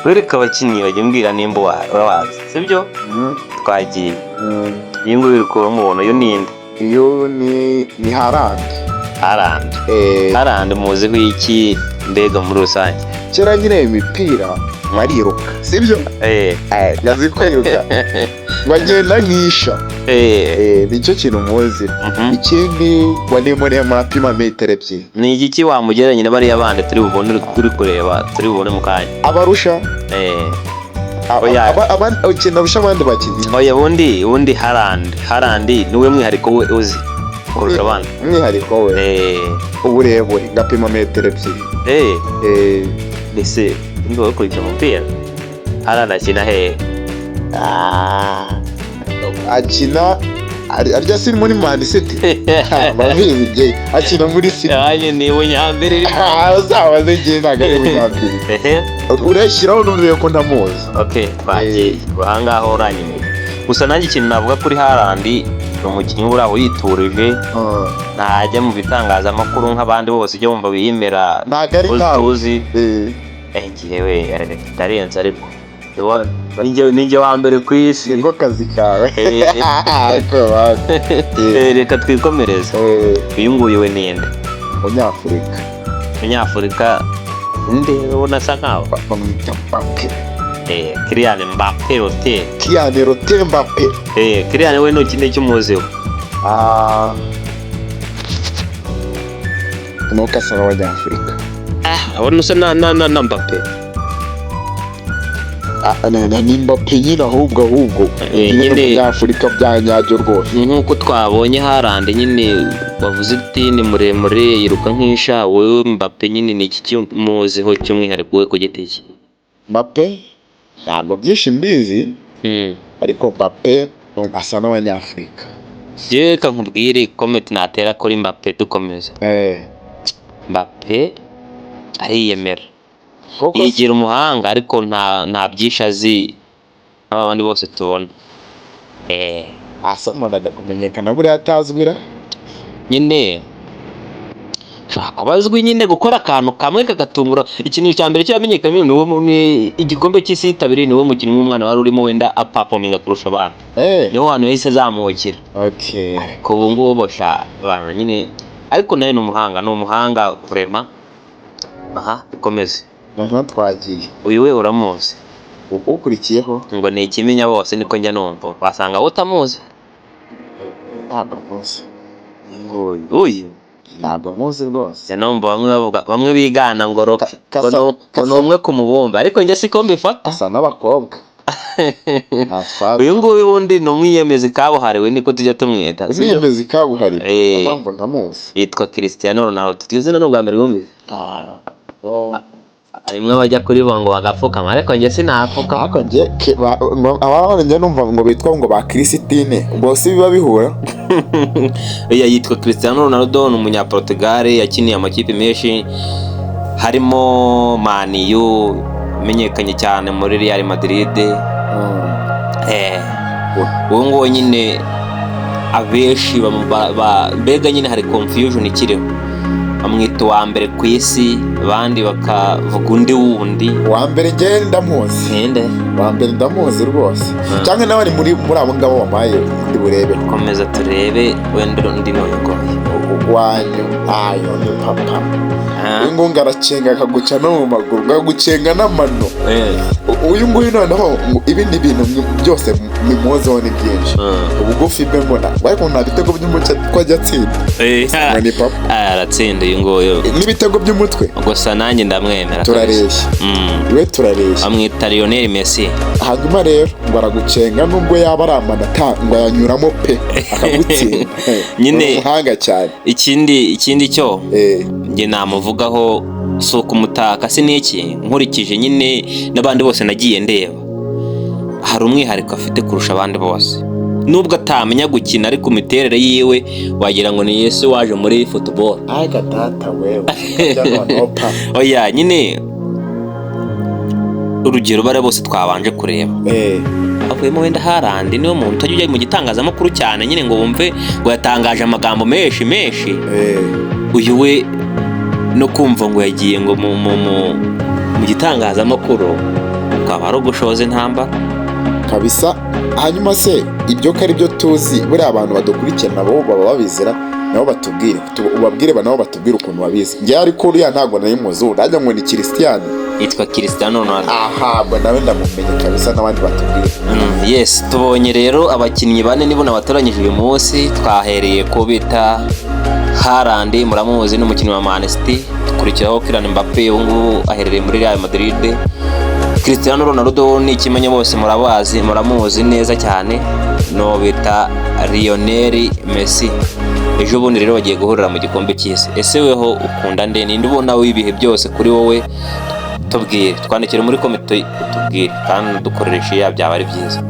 wereka abakinnyi bajya mbwira nimba wazi sibyo twagiye iyi nguyu uri kumubona yo ninde iyo ni Haaland muziho iki mbega muri rusange kera nyine imipira bariruka sibyo yazi kwiruka bagenda nkisha nicyo kintu muzi ikindi wanimuriye amapima metero ebyiri ni igiki wamugereranya na bariya bandi turi bubone turi kureba turi bubone mu kanya abarusha urusha abandi bakinnyi oya ubundi Haaland niwe mwihariko we uzi kurusha abandi umwihariko we uburebure ngapima metero ebyiri mbese niba bakurikira umupira Haaland akina hehe akina arya si muri Man City babizi akina muri City ni bunyambere uzabaze igihe ntabwo ari bunyambere urashyiraho n'urebe ko ndamuzi bagiye ahangaha uranyuma gusa nanjye ikintu navuga kuri Haaland ni umukinnyi uri aho yiturije ntajya mu bitangazamakuru nk'abandi bose ujya wumva wiyemera uzi ngewe ndarenze ariko ninjye wa mbere ku isi ngo kazi kawe reka twikomereze uyu nguyu we ninde umunyafurika nde ubona asa nkaho bamwita Mbappe Kylian Mbappe Mbappe Kylian we ni ikindi cy'umuziho nuko asa n'abanyafurika abona usa na Mbappe ni Mbappe nyine ahubwo nyine Afurika bya nyabyo rwose nk'uko twabonye Haaland nyine bavuze uti ni muremure yiruka nk'isha wowe Mbappe nyine ni iki cy'umuziho cy'umwihariko we ku giti cye Mbappe ntabwo byinshi mbizi ariko Mbappe asa n'abanyafurika reka nkubwire comment natera kuri Mbappe dukomeza Mbappe ariyemera yigira umuhanga ariko nta byinshi azi nk'abandi bose tubona asamanaga kumenyekana buriya atazwira nyine abazwi nyine gukora akantu kamwe kagatungura ikintu cya mbere cyamenyekanye ni igikombe cy'isi yitabiriye niwe mukinnyi w'umwana wari urimo wenda apafominga kurusha abandi niho hantu yahise azamukira ariko ubu ngubu bosha abantu nyine ariko nawe ni umuhanga kurema ukomeze twagiye uyu we uramuzi ukurikiyeho ngo ni ikimenya bose niko njya numva wasanga wowe utamuzi ntabwo muzi uyu ntabwo muzi rwose numva bamwe bigana ngo ni umwe ku mubumbe ariko njye siko mbifata asa n'abakobwa uyu nguyu wundi ni umwiyemezi kabuhariwe niko tujya tumwita umwiyemezi kabuhariwe mpamvu ndamuzi yitwa Cristiano Ronaldo twizina n'ubwa mbere wumvise rimwe bajya kuri bo ngo bagapfukama ariko njye sinapfuka ariko njye numva ngo bitwa ngo ba Christine bose biba bihura yitwa Cristiano Ronaldo ni umunyaportugal yakiniye amakipe menshi harimo Man U menyekanye cyane muri Real Madrid uwo ngo nyine abeshi mbega nyine hari confusion ikiriho bamwita uwa mbere ku isi abandi bakavuga undi wundi uwa mbere njye ndamuzi uwa mbere ndamuzi rwose cyangwa nawe ari muri abo ngabo wamaye ndi burebe komeza turebe wenda undi n'uyogoye wanyu ni papa uyu nguyu aracenga akaguca no mu maguru akagucenga n'amano uyu nguyu noneho ibindi bintu byose bimuzeho ni byinshi ubugufi bwe mbona ariko nta bitego by'umuco twajya atsinda ni papa aratsinda uyu nguyu n'ibitego by'umutwe gusa nanjye ndamwemera turareshya iwe turareshya bamwita Lionel Messi hanyuma rero ngo aragucenga nubwo yaba ari amanota ngo ayanyuramo pe akagutsinda nyine umuhanga cyane ikindi cyo njye namuvugaho si ukumutaka si n'iki nkurikije nyine n'abandi bose nagiye ndeba hari umwihariko afite kurusha abandi bose nubwo atamenya gukina ariko imiterere yiwe wagira ngo ni Yesu waje muri football gatata wewe oya nyine urugero bare bose twabanje kureba avuyemo wenda Haaland niwe muntu utajya ujya mu gitangazamakuru cyane nyine ngo wumve ngo yatangaje amagambo menshi uyu we no kumva ngo yagiye ngo mu gitangazamakuru kwaba ari ugushoza intambara kabisa. Hanyuma se ibyo ko ari byo tuzi, buriya abantu badukurikirana nabo baba babizira, nabo batubwire, ubabwire nabo batubwire ukuntu babizi. Njye ariko uriya ntabwo nari muzuru, najya ngo ni Cristiano, yitwa Cristiano Ronaldo. aha bwo nawe ndamumenye kabisa, n'abandi batubwire. Yes, tubonye rero abakinnyi bane nibo nabatoranyije uyu munsi. Twahereye ko bita Haaland, muramuzi n'umukinnyi wa Man City. Dukurikiraho Kylian Mbappe, ubu ngubu aherereye muri Real Madrid. Cristiano Ronaldo ni ikimenye bose murabazi, muramuzi neza cyane, no bita Lionel Messi. Ejo bundi rero bagiye guhurira mu gikombe cy'isi. Ese weho ukunda nde? Ninde ubona w'ibihe byose kuri wowe? Tubwire, twandikire muri comment utubwire, kandi dukoreshe ya byaba ari byiza.